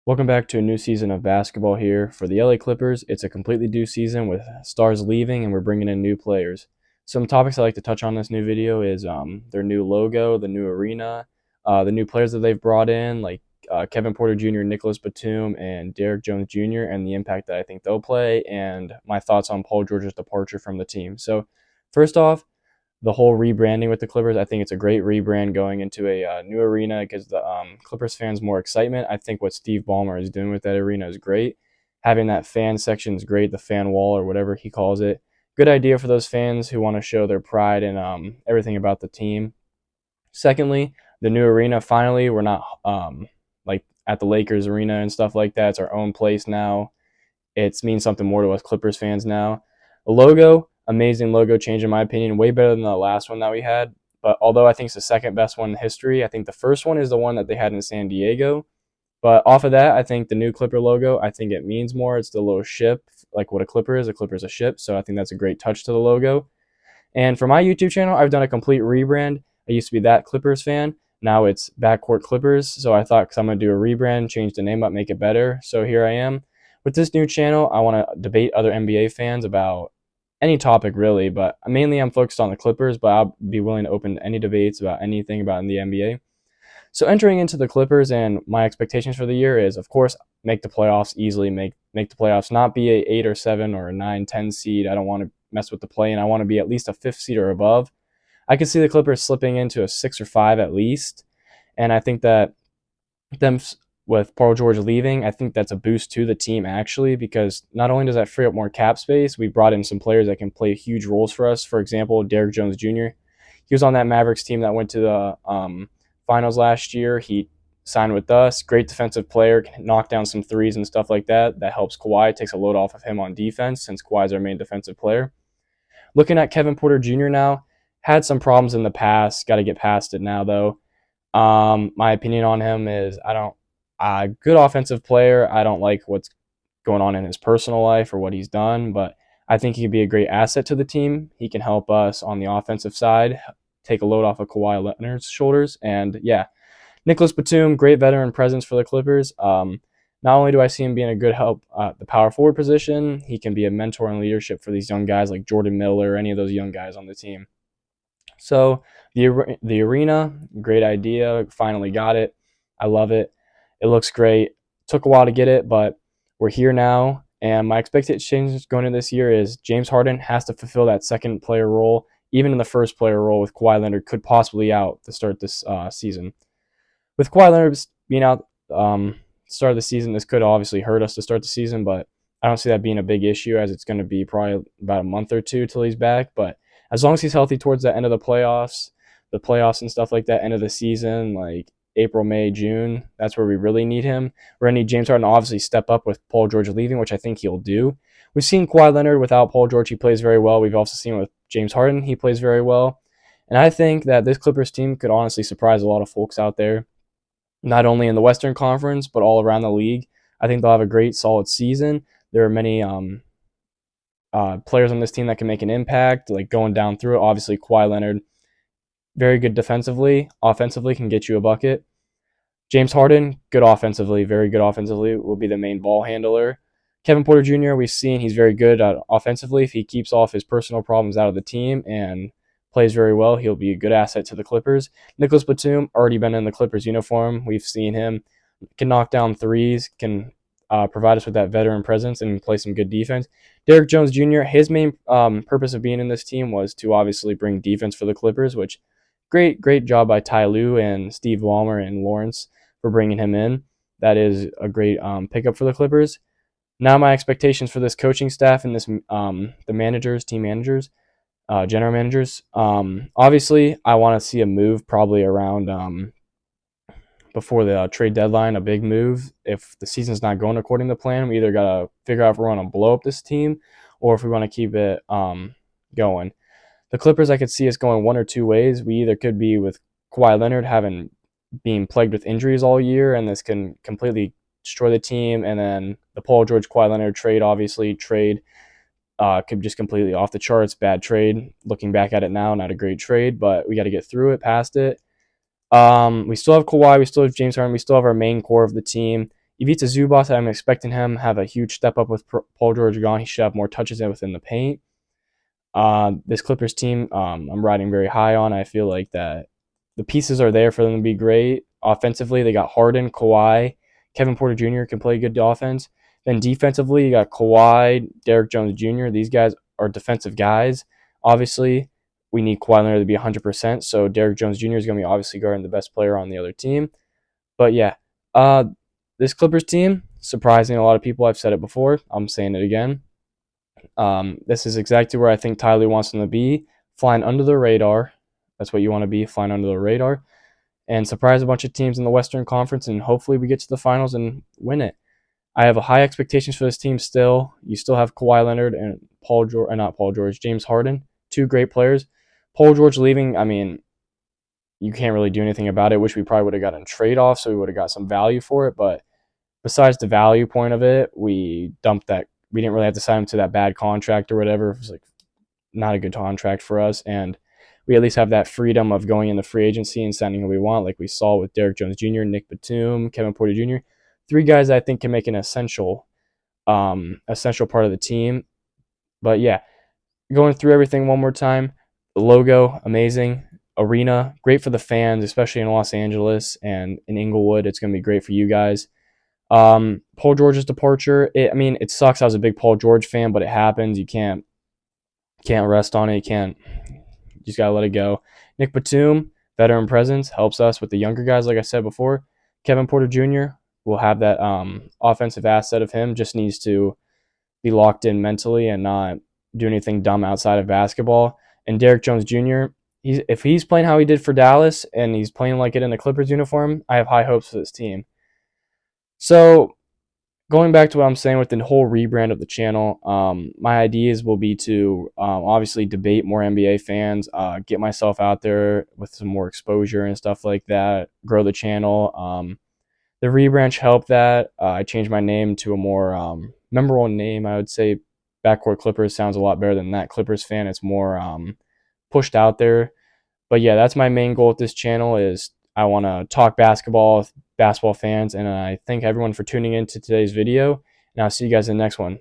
Welcome back to a new season of basketball here for the LA Clippers. It's a completely new season with stars leaving and we're bringing in new players. Some topics I like to touch on this new video is their new logo, the new arena, the new players that they've brought in, like Kevin Porter Jr., Nicholas Batum, and Derrick Jones Jr., and the impact that I think they'll play, and my thoughts on Paul George's departure from the team. So, first off, the whole rebranding with the Clippers. I think it's a great rebrand going into a new arena. It gives the Clippers fans more excitement. I think what Steve Ballmer is doing with that arena is great. Having that fan section is great, the fan wall or whatever he calls it. Good idea for those fans who want to show their pride and everything about the team. Secondly, the new arena, finally, we're not like at the Lakers arena and stuff like that. It's our own place now. It means something more to us Clippers fans now. The logo, amazing logo change in my opinion, way better than the last one that we had. But although I think it's the second best one in history, I think the first one is the one that they had in San Diego. But off of that, I think the new Clipper logo, I think it means more. It's the little ship, like what a Clipper is. A Clipper is a ship, so I think that's a great touch to the logo. And for my YouTube channel, I've done a complete rebrand. I used to be that Clippers fan. Now it's Backcourt Clippers. So I thought, because I'm going to do a rebrand, change the name up, make it better. So here I am. With this new channel, I want to debate other NBA fans about any topic really, but mainly I'm focused on the Clippers, but I'll be willing to open any debates about anything about in the NBA. So entering into the Clippers and my expectations for the year is, of course, make the playoffs easily, make the playoffs, not be a 8 or 7 or a 9, 10 seed. I don't want to mess with the play, and I want to be at least a 5th seed or above. I could see the Clippers slipping into a 6 or 5 at least, and I think that them with Paul George leaving, I think that's a boost to the team actually, because not only does that free up more cap space, we brought in some players that can play huge roles for us. For example, Derrick Jones Jr. He was on that Mavericks team that went to the finals last year. He signed with us. Great defensive player, can knock down some threes and stuff like that. That helps Kawhi, takes a load off of him on defense since Kawhi's our main defensive player. Looking at Kevin Porter Jr. now, had some problems in the past. Got to get past it now though. My opinion on him is good offensive player. I don't like what's going on in his personal life or what he's done, but I think he could be a great asset to the team. He can help us on the offensive side, take a load off of Kawhi Leonard's shoulders. And yeah, Nicholas Batum, great veteran presence for the Clippers. Not only do I see him being a good help at the power forward position, he can be a mentor and leadership for these young guys like Jordan Miller or any of those young guys on the team. So the arena, great idea. Finally got it. I love it. It looks great. Took a while to get it, but we're here now. And my expectations going into this year is James Harden has to fulfill that second player role. Even in the first player role with Kawhi Leonard could possibly out to start this season. With Kawhi Leonard being out start of the season, this could obviously hurt us to start the season, but I don't see that being a big issue as it's going to be probably about a month or two till he's back. But as long as he's healthy towards the end of the playoffs and stuff like that, end of the season, like April, May, June, that's where we really need him. We're going to need James Harden to obviously step up with Paul George leaving, which I think he'll do. We've seen Kawhi Leonard without Paul George. He plays very well. We've also seen with James Harden. He plays very well. And I think that this Clippers team could honestly surprise a lot of folks out there, not only in the Western Conference, but all around the league. I think they'll have a great, solid season. There are many players on this team that can make an impact, like going down through it. Obviously, Kawhi Leonard, very good defensively. Offensively, can get you a bucket. James Harden, good offensively, very good offensively, will be the main ball handler. Kevin Porter Jr., we've seen he's very good offensively. If he keeps off his personal problems out of the team and plays very well, he'll be a good asset to the Clippers. Nicholas Batum, already been in the Clippers uniform. We've seen him, can knock down threes, can provide us with that veteran presence and play some good defense. Derrick Jones Jr., his main purpose of being in this team was to obviously bring defense for the Clippers, which great job by Ty Lue and Steve Ballmer and Lawrence for bringing him in. That is a great pickup for the Clippers. Now my expectations for this coaching staff and this the managers, team managers, general managers. Obviously, I want to see a move probably around before the trade deadline, a big move. If the season's not going according to plan, we either got to figure out if we're going to blow up this team or if we want to keep it going. The Clippers, I could see us going one or two ways. We either could be with Kawhi Leonard being plagued with injuries all year, and this can completely destroy the team. And then the Paul George Kawhi Leonard trade could just completely off the charts, bad trade. Looking back at it now, not a great trade, but we got to get through it, past it. We still have Kawhi, we still have James Harden, we still have our main core of the team. Ivica Zubac, I'm expecting him have a huge step up with Paul George gone. He should have more touches within the paint. This Clippers team, I'm riding very high on. I feel like that the pieces are there for them to be great. Offensively, they got Harden, Kawhi, Kevin Porter Jr. can play good offense. Then defensively, you got Kawhi, Derrick Jones Jr. These guys are defensive guys. Obviously, we need Kawhi Leonard to be 100%, so Derrick Jones Jr. is going to be obviously guarding the best player on the other team. But yeah, this Clippers team, surprising a lot of people. I've said it before. I'm saying it again. This is exactly where I think Tyler wants them to be, flying under the radar. That's what you want to be, flying under the radar, and surprise a bunch of teams in the Western Conference, and hopefully we get to the finals and win it. I have high expectations for this team still. You still have Kawhi Leonard and James Harden, two great players. Paul George leaving, I mean, you can't really do anything about it. Wish we probably would have gotten a trade-off so we would have got some value for it, but besides the value point of it, we dumped that. We didn't really have to sign him to that bad contract or whatever. It was like not a good contract for us, and we at least have that freedom of going in the free agency and signing who we want, like we saw with Derrick Jones Jr., Nick Batum, Kevin Porter Jr. Three guys I think can make an essential part of the team. But yeah, going through everything one more time. The logo, amazing. Arena, great for the fans, especially in Los Angeles and in Inglewood. It's going to be great for you guys. Paul George's departure. It sucks. I was a big Paul George fan, but it happens. You can't rest on it. You just gotta let it go. Nick Batum, veteran presence, helps us with the younger guys, like I said before. Kevin Porter Jr. will have that offensive asset of him. Just needs to be locked in mentally and not do anything dumb outside of basketball. And Derrick Jones Jr. If he's playing how he did for Dallas and he's playing like it in the Clippers uniform, I have high hopes for this team. So, going back to what I'm saying with the whole rebrand of the channel, my ideas will be to obviously debate more NBA fans, get myself out there with some more exposure and stuff like that, grow the channel. The rebrand helped that. I changed my name to a more memorable name. I would say Backcourt Clippers sounds a lot better than that Clippers fan. It's more pushed out there. But yeah, that's my main goal with this channel is I want to talk basketball with basketball fans, and I thank everyone for tuning into today's video, and I'll see you guys in the next one.